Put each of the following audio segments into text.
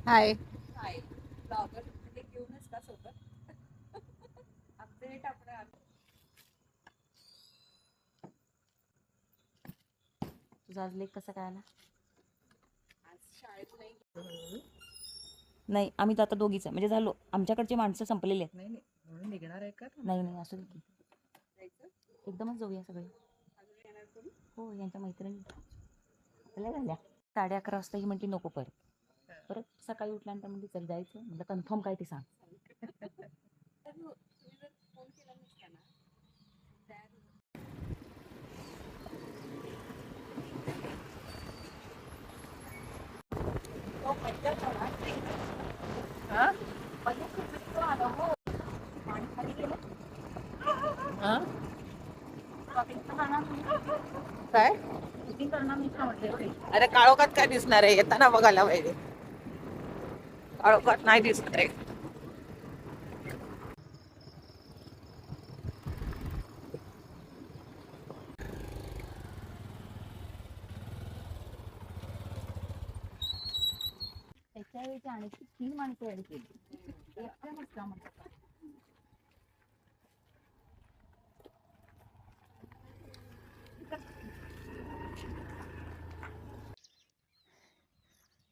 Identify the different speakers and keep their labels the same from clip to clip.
Speaker 1: हाय.
Speaker 2: हाय. Blogger म्हणजे घेऊनच का सोबत अपडेट आपण.
Speaker 1: तुझा आज लेख कसा काय आला?
Speaker 2: आज शाळेत नाही.
Speaker 1: नाही, आम्ही तर आता दोघीच आहे, म्हणजे झालो. आमच्याकडचे माणसं संपलेले आहेत.
Speaker 2: नाही नाही म्हणून निघणार आहे का?
Speaker 1: नाही नाही, असं की
Speaker 2: जायचं
Speaker 1: एकदमच जाऊया सगळे.
Speaker 2: अजून येणार कोणी?
Speaker 1: हो, यांच्या मैत्रिणी आपल्या झाल्या. 11:30 वाजता ही म्हणते नको परत सकाळी उठल्यानंतर म्हणजे चल जायचं. म्हटलं कन्फर्म काय ते सांग.
Speaker 2: तुम्ही जर फोन केला नसता ना त्या
Speaker 3: काय? अरे काळोखात काय दिसणार आहे? येताना बघायला पाहिजे. काळोखात नाही दिसत आहे.
Speaker 1: त्याच्या वेळी आणखी 3 माणसं ऍड केली. एकदमच काम होतं.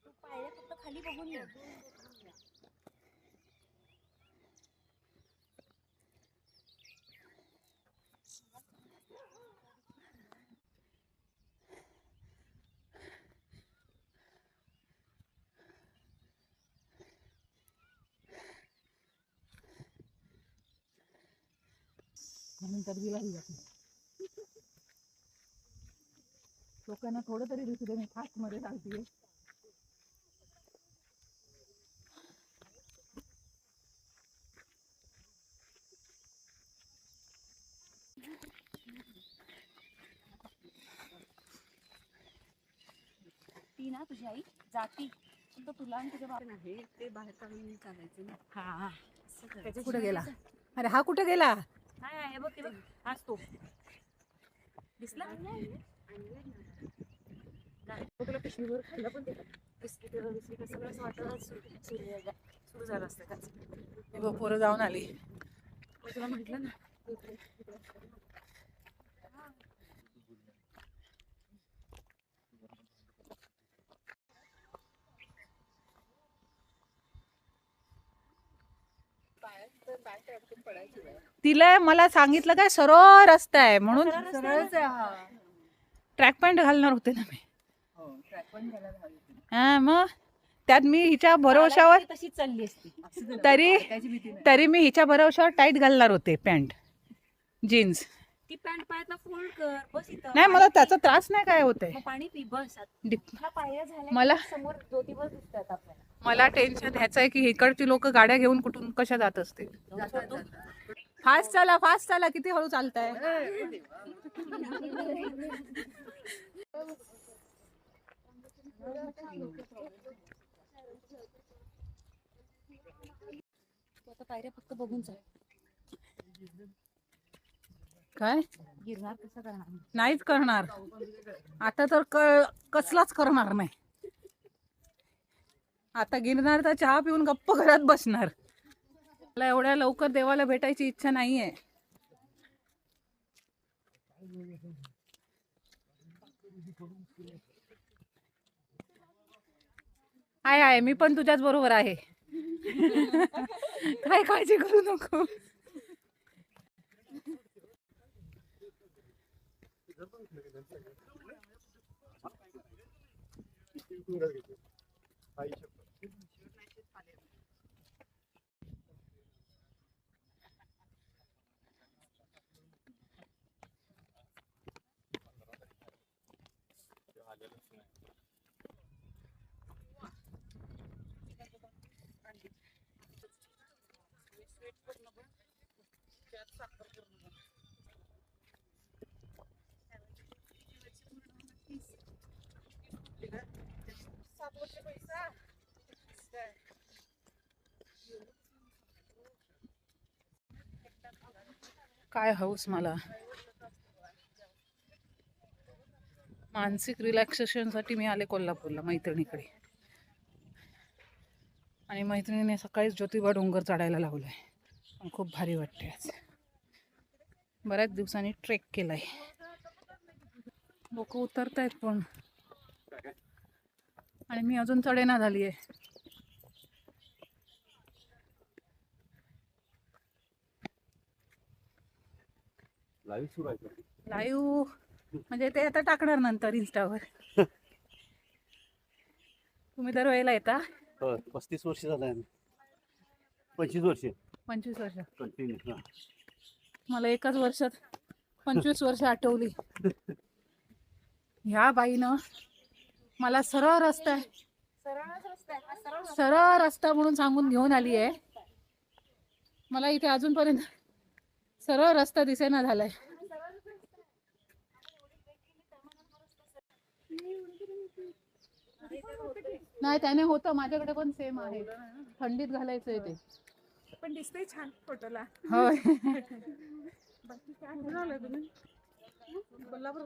Speaker 1: तू पायऱ्या फक्त खाली बघून ये. म्हणून तर दिलाही जात नाही. लोकांना थोडं तरी दिसू दे, मी फास्ट मध्ये चालतीये. ती ना तुझी आई जाती फक्त तुला आणि तुझ्या बाबा
Speaker 2: आहे ते बाहेर काढून चालायचं ना.
Speaker 3: हा,
Speaker 2: त्याच्या
Speaker 3: कुठे गेला? अरे हा कुठे गेला?
Speaker 1: हे बघ हाच तो दिसला.
Speaker 2: तुला पिशवीवर खायला पण देतात. बिस्किट बिस्किट सगळं असं वाटत सुरू झालं असतं त्याच.
Speaker 3: मी पोरं जाऊन आली.
Speaker 2: तुला म्हटलं ना
Speaker 3: तिला मला सांगितलं काय सरळ रस्ता आहे म्हणून ट्रॅक पॅन्ट घालणार होते ना मी. हा, मग त्यात मी हिच्या भरोशावर
Speaker 1: तशीच चालली असती.
Speaker 3: तरी मी हिच्या भरोशावर टाईट घालणार होते पॅन्ट जीन्स.
Speaker 1: ती पॅन्ट पायात फोल्ड कर बस इथं.
Speaker 3: नाही, मला त्याचा त्रास नाही काय होते.
Speaker 1: मग पाणी पी बस. पाया झाल्या
Speaker 3: मला
Speaker 1: समोर ज्योतिबा दिसतात आपल्याला.
Speaker 3: मला टेन्शन ह्याचं आहे की इकडची लोक गाड्या घेऊन कुठून कशा जात असतील. फास्ट चाला किती हळू चालताय.
Speaker 1: आता पायऱ्या फक्त बघून चाल.
Speaker 3: काय
Speaker 1: गिरणार कसं करणार?
Speaker 3: नाहीच करणार आता तर कसलाच करणार नाही. आता गिरणार तर चहा पिऊन गप्प घरात बसणार. मला एवढ्या लवकर देवाला भेटायची इच्छा नाहीये. आहे मी पण तुझ्याच बरोबर आहे. काय काळजी करू नको. काय हौस मला. मानसिक रिलॅक्सेशनसाठी मी आले कोल्हापूरला मैत्रिणीकडे. आणि मैत्रिणीने सकाळीच ज्योतिबा डोंगर चढायला लावलाय. पण खूप भारी वाटते आज. बऱ्याच दिवसांनी ट्रेक केलाय. लोक उतरतायत पण, आणि मी अजून चढेना झाली आहे. लाईव्ह म्हणजे ते आता टाकणार नंतर इंस्टावर. तुम्ही दरवेळेला येता?
Speaker 4: 35 वर्ष झालं. 25 वर्ष.
Speaker 3: 25 वर्ष.
Speaker 4: कंटिन्यू.
Speaker 3: मला एकाच वर्षात 25 वर्ष आठवली. ह्या बाईनं मला सरळ रस्ता म्हणून सांगून घेऊन आली आहे. मला इथे अजूनपर्यंत सरळ रस्ता दिसेना झालाय. नाही, त्याने होतं, माझ्याकडे पण सेम आहे. थंडीत घालायचंय ते.
Speaker 2: पण दिसतंय छान फोटोला.
Speaker 3: होय.
Speaker 2: बाकी काय झालं तुम्ही कोल्हापूर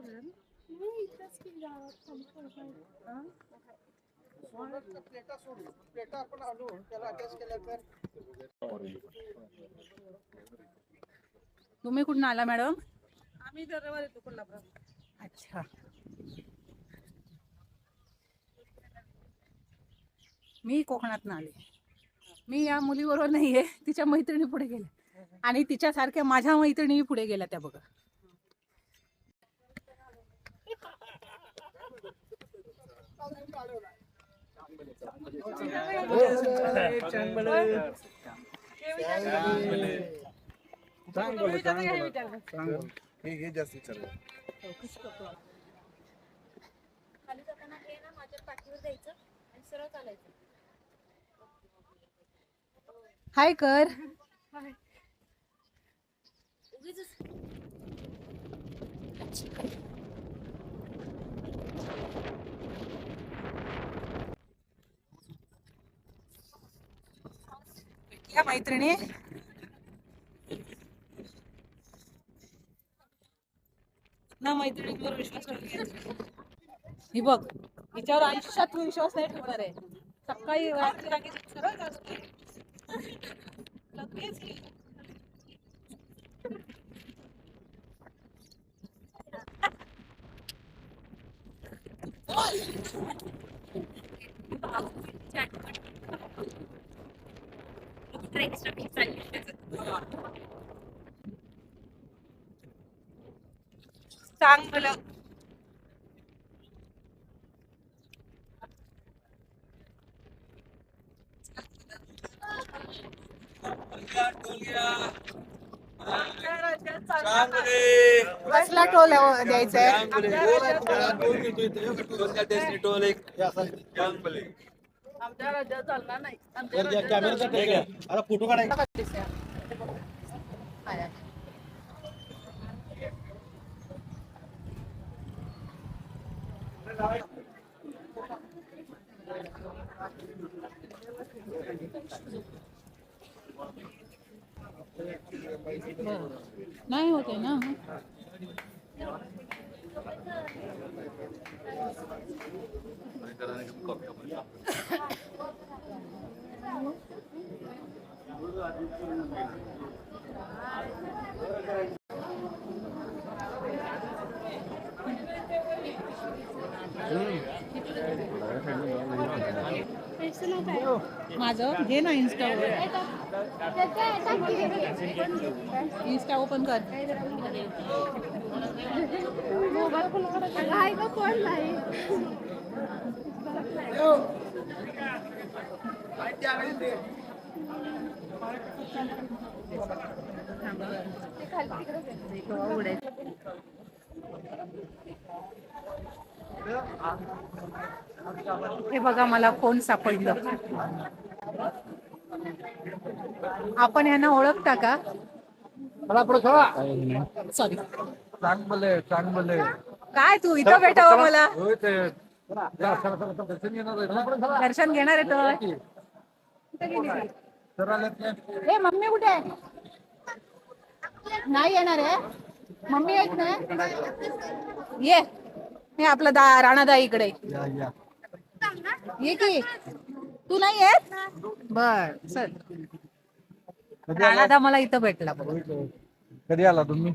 Speaker 3: तुम्ही कुठून आला मॅडम?
Speaker 2: आम्ही दरवर येतो कोल्हापूर.
Speaker 3: अच्छा. मी कोकणात आले. मी या मुलीबरोबर नाहीये, तिच्या मैत्रिणी पुढे गेल्या आणि तिच्यासारख्या माझ्या मैत्रिणी पुढे गेल्या त्या बघा.
Speaker 5: हे जास्त विचारलं.
Speaker 2: खाली जाताना हे ना माझ्या पाठीवर द्यायचं आणि सरळ चालायचं.
Speaker 3: हाय कर. या मैत्रिणी ना, मैत्रिणीवर विश्वास ठेवला. ही बघ, हिच्यावर आयुष्यात तू विश्वास नाही ठेवणार आहे. सकाळी रात्री रांगेत सरळ असते. लगेच चांगलं. कसला टोल द्यायचा आहे?
Speaker 4: फोटो काढाय.
Speaker 3: नाही होते ना. माझं घे ना इंस्टावर. इंस्टा ओपन कर. हे बघा, मला फोन सापडलं. आपण यांना ओळखता का? सॉरी.
Speaker 5: चांगलं
Speaker 3: काय तू इथं भेटावं मला? दर्शन घेणार आहे तर. ए मम्मी कुठे आहे? नाही येणार आहे मम्मी. येत नाही. ये हे आपला राणादा इकडे ये की तू नाही येत बर चल राणादा मला इथं भेटला बघ.
Speaker 5: कधी आला तुम्ही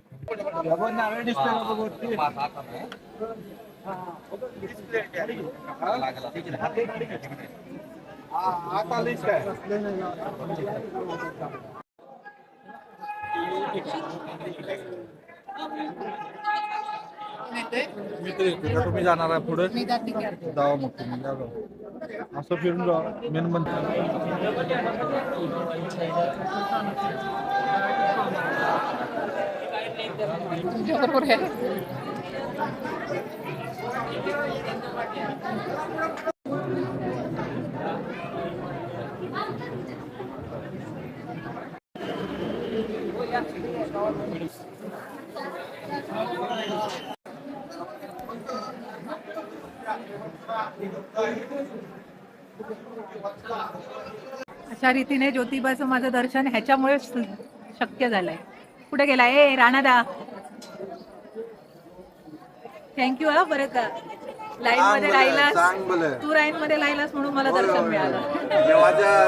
Speaker 5: तुम्ही जाणार आहे पुढे
Speaker 3: मी जाते की.
Speaker 5: जावा मग तुम्ही जा जाऊ. असं फिरून जा मेन मंदिर
Speaker 3: तुझ्याबरोबर आहे. अशा रीतीने ज्योतिबाचं माझं दर्शन ह्याच्यामुळे शक्य झालंय. कुठे गेला ए राणादा थँक्यू हा बरं का लाईन मध्ये राहिलास तू लाईन मध्ये राहिलास म्हणून मला दर्शन मिळालं.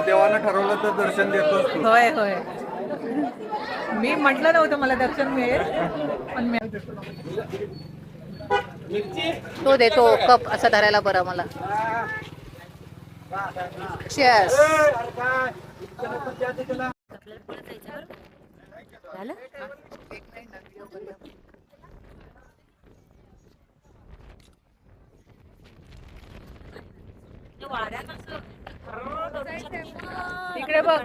Speaker 5: देवानं ठरवलं तर दर्शन देतोस तू.
Speaker 3: होय होय मी म्हटलं नव्हतं मला दर्शन मिळेल पण तो देतो कप असा धरायला बरं मला. Cheers.
Speaker 1: झालं
Speaker 3: इकडे बघ